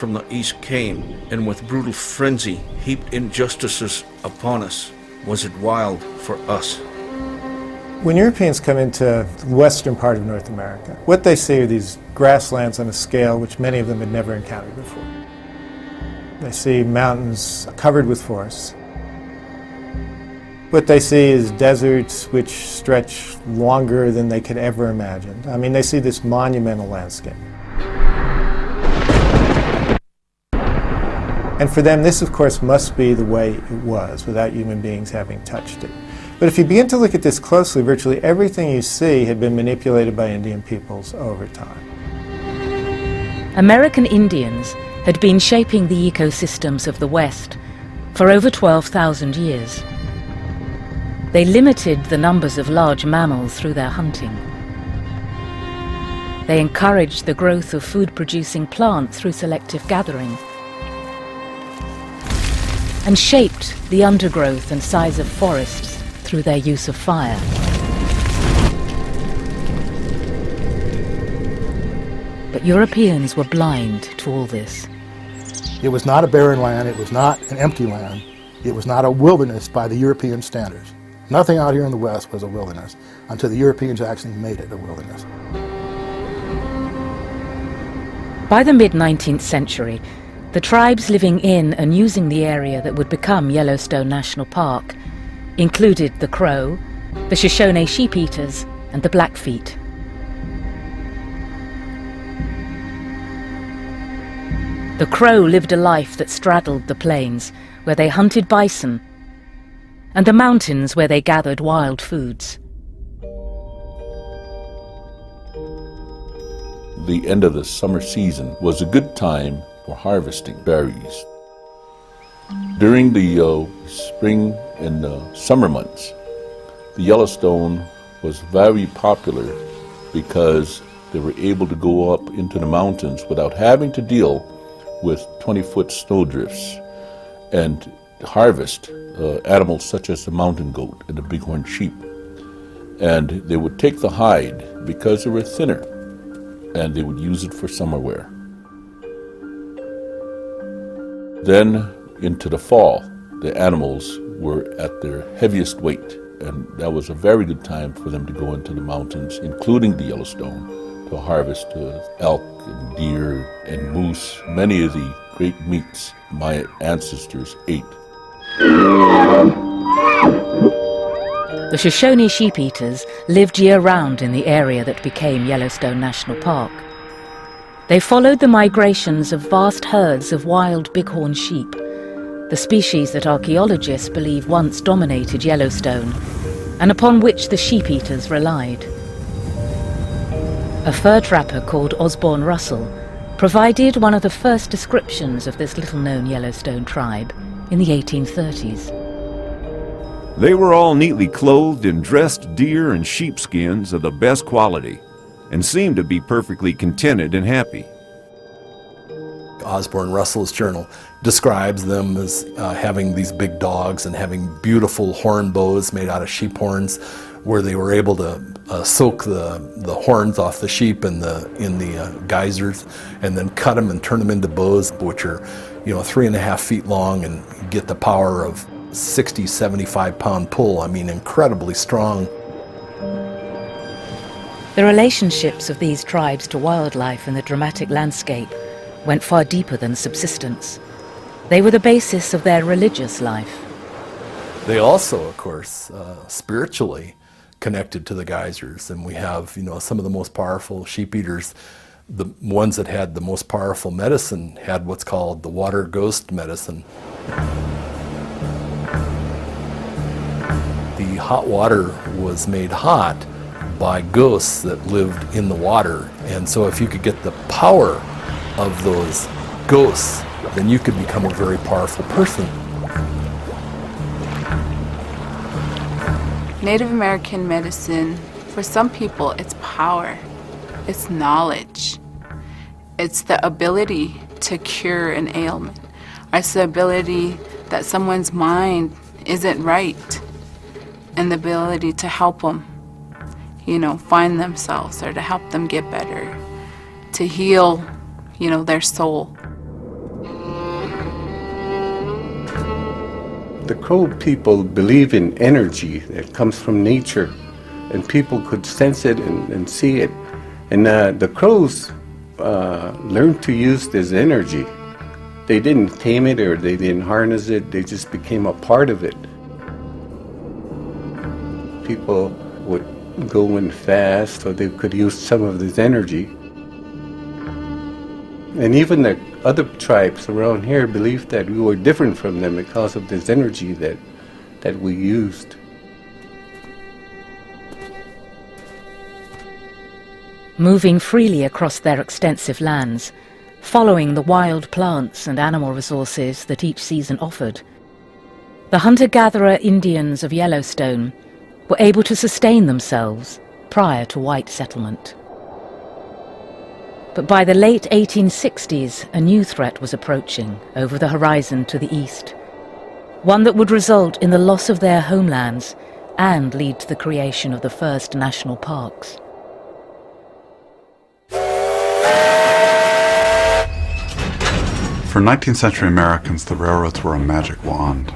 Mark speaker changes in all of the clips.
Speaker 1: from the east came, and with brutal frenzy heaped injustices upon us. Was it wild for us?
Speaker 2: When Europeans come into the western part of North America, what they see are these grasslands on a scale which many of them had never encountered before. They see mountains covered with forests. What they see is deserts which stretch longer than they could ever imagine. I mean, they see this monumental landscape. And for them, this, of course, must be the way it was without human beings having touched it. But if you begin to look at this closely, virtually everything you see had been manipulated by Indian peoples over time.
Speaker 3: American Indians had been shaping the ecosystems of the West for over 12,000 years. They limited the numbers of large mammals through their hunting. They encouraged the growth of food-producing plants through selective gathering, and shaped the undergrowth and size of forests through their use of fire. But Europeans were blind to all this.
Speaker 4: It was not a barren land, it was not an empty land, it was not a wilderness by the European standards. Nothing out here in the West was a wilderness until the Europeans actually made it a wilderness.
Speaker 3: By the mid-19th century, the tribes living in and using the area that would become Yellowstone National Park included the Crow, the Shoshone Sheep-Eaters, and the Blackfeet. The Crow lived a life that straddled the plains, where they hunted bison, and the mountains where they gathered wild foods.
Speaker 5: The end of the summer season was a good time for harvesting berries. During the spring and summer months, the Yellowstone was very popular because they were able to go up into the mountains without having to deal with 20-foot snowdrifts and harvest animals such as the mountain goat and the bighorn sheep. And they would take the hide because they were thinner, and they would use it for summer wear. Then into the fall, the animals were at their heaviest weight, and that was a very good time for them to go into the mountains, including the Yellowstone, to harvest elk and deer and moose, many of the great meats my ancestors ate.
Speaker 3: The Shoshone Sheep-Eaters lived year-round in the area that became Yellowstone National Park. They followed the migrations of vast herds of wild bighorn sheep, the species that archaeologists believe once dominated Yellowstone, and upon which the sheep-eaters relied. A fur trapper called Osborne Russell provided one of the first descriptions of this little-known Yellowstone tribe in the 1830s.
Speaker 6: They were all neatly clothed in dressed deer and sheepskins of the best quality, and seemed to be perfectly contented and happy.
Speaker 7: Osborne Russell's journal describes them as having these big dogs and having beautiful horn bows made out of sheep horns, where they were able to soak the horns off the sheep in the geysers, and then cut them and turn them into bows, which are 3.5 feet long and get the power of 60, 75-pound pull. I mean, incredibly strong.
Speaker 3: The relationships of these tribes to wildlife and the dramatic landscape went far deeper than subsistence. They were the basis of their religious life.
Speaker 7: They also, of course, spiritually connected to the geysers, and we have, some of the most powerful sheep eaters. The ones that had the most powerful medicine had what's called the water ghost medicine. The hot water was made hot by ghosts that lived in the water, and so if you could get the power of those ghosts, then you could become a very powerful person.
Speaker 8: Native American medicine, for some people, it's power, it's knowledge, it's the ability to cure an ailment, it's the ability that someone's mind isn't right, and the ability to help them, find themselves, or to help them get better, to heal, their soul.
Speaker 9: The Crow people believe in energy that comes from nature, and people could sense it and see it. And the Crows learned to use this energy. They didn't tame it or they didn't harness it, they just became a part of it. People would go in fast so they could use some of this energy. And even the other tribes around here believed that we were different from them because of this energy that we used.
Speaker 3: Moving freely across their extensive lands, following the wild plants and animal resources that each season offered, the hunter-gatherer Indians of Yellowstone were able to sustain themselves prior to white settlement. But by the late 1860s, a new threat was approaching over the horizon to the east, one that would result in the loss of their homelands and lead to the creation of the first national parks.
Speaker 10: For 19th century Americans, the railroads were a magic wand.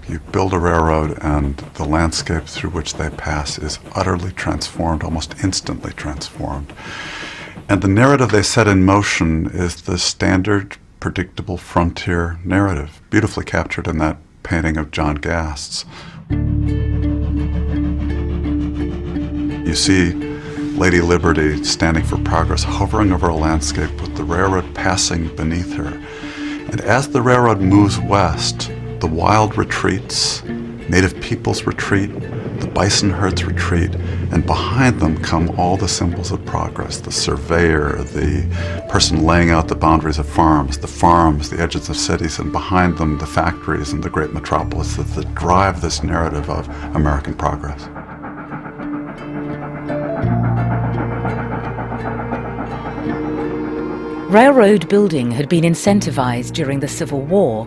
Speaker 10: You build a railroad and the landscape through which they pass is utterly transformed, almost instantly transformed. And the narrative they set in motion is the standard, predictable frontier narrative, beautifully captured in that painting of John Gast's. You see Lady Liberty standing for progress, hovering over a landscape with the railroad passing beneath her. And as the railroad moves west, the wild retreats, native peoples retreat, the bison herds retreat, and behind them come all the symbols of progress, the surveyor, the person laying out the boundaries of farms, the edges of cities, and behind them the factories and the great metropolises that drive this narrative of American progress.
Speaker 3: Railroad building had been incentivized during the Civil War,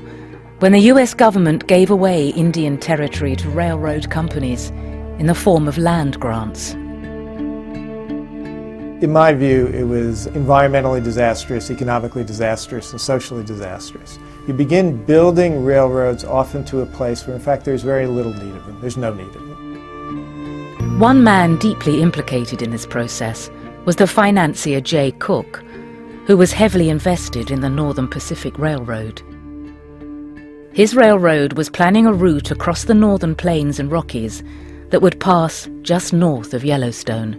Speaker 3: when the US government gave away Indian territory to railroad companies in the form of land grants.
Speaker 2: In my view, it was environmentally disastrous, economically disastrous, and socially disastrous. You begin building railroads often to a place where, in fact, there's very little need of them. There's no need of them.
Speaker 3: One man deeply implicated in this process was the financier Jay Cooke, who was heavily invested in the Northern Pacific Railroad. His railroad was planning a route across the Northern Plains and Rockies that would pass just north of Yellowstone.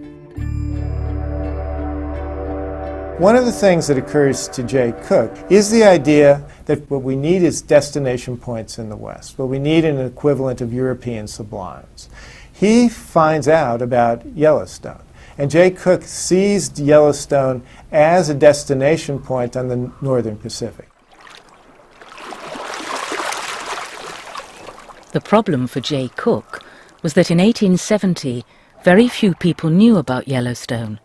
Speaker 2: One of the things that occurs to Jay Cooke is the idea that what we need is destination points in the West. What we need an equivalent of European sublimes. He finds out about Yellowstone. And Jay Cooke sees Yellowstone as a destination point on the Northern Pacific.
Speaker 3: The problem for Jay Cooke was that in 1870, very few people knew about Yellowstone.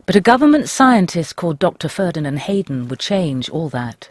Speaker 3: But a government scientist called Dr. Ferdinand Hayden would change all that.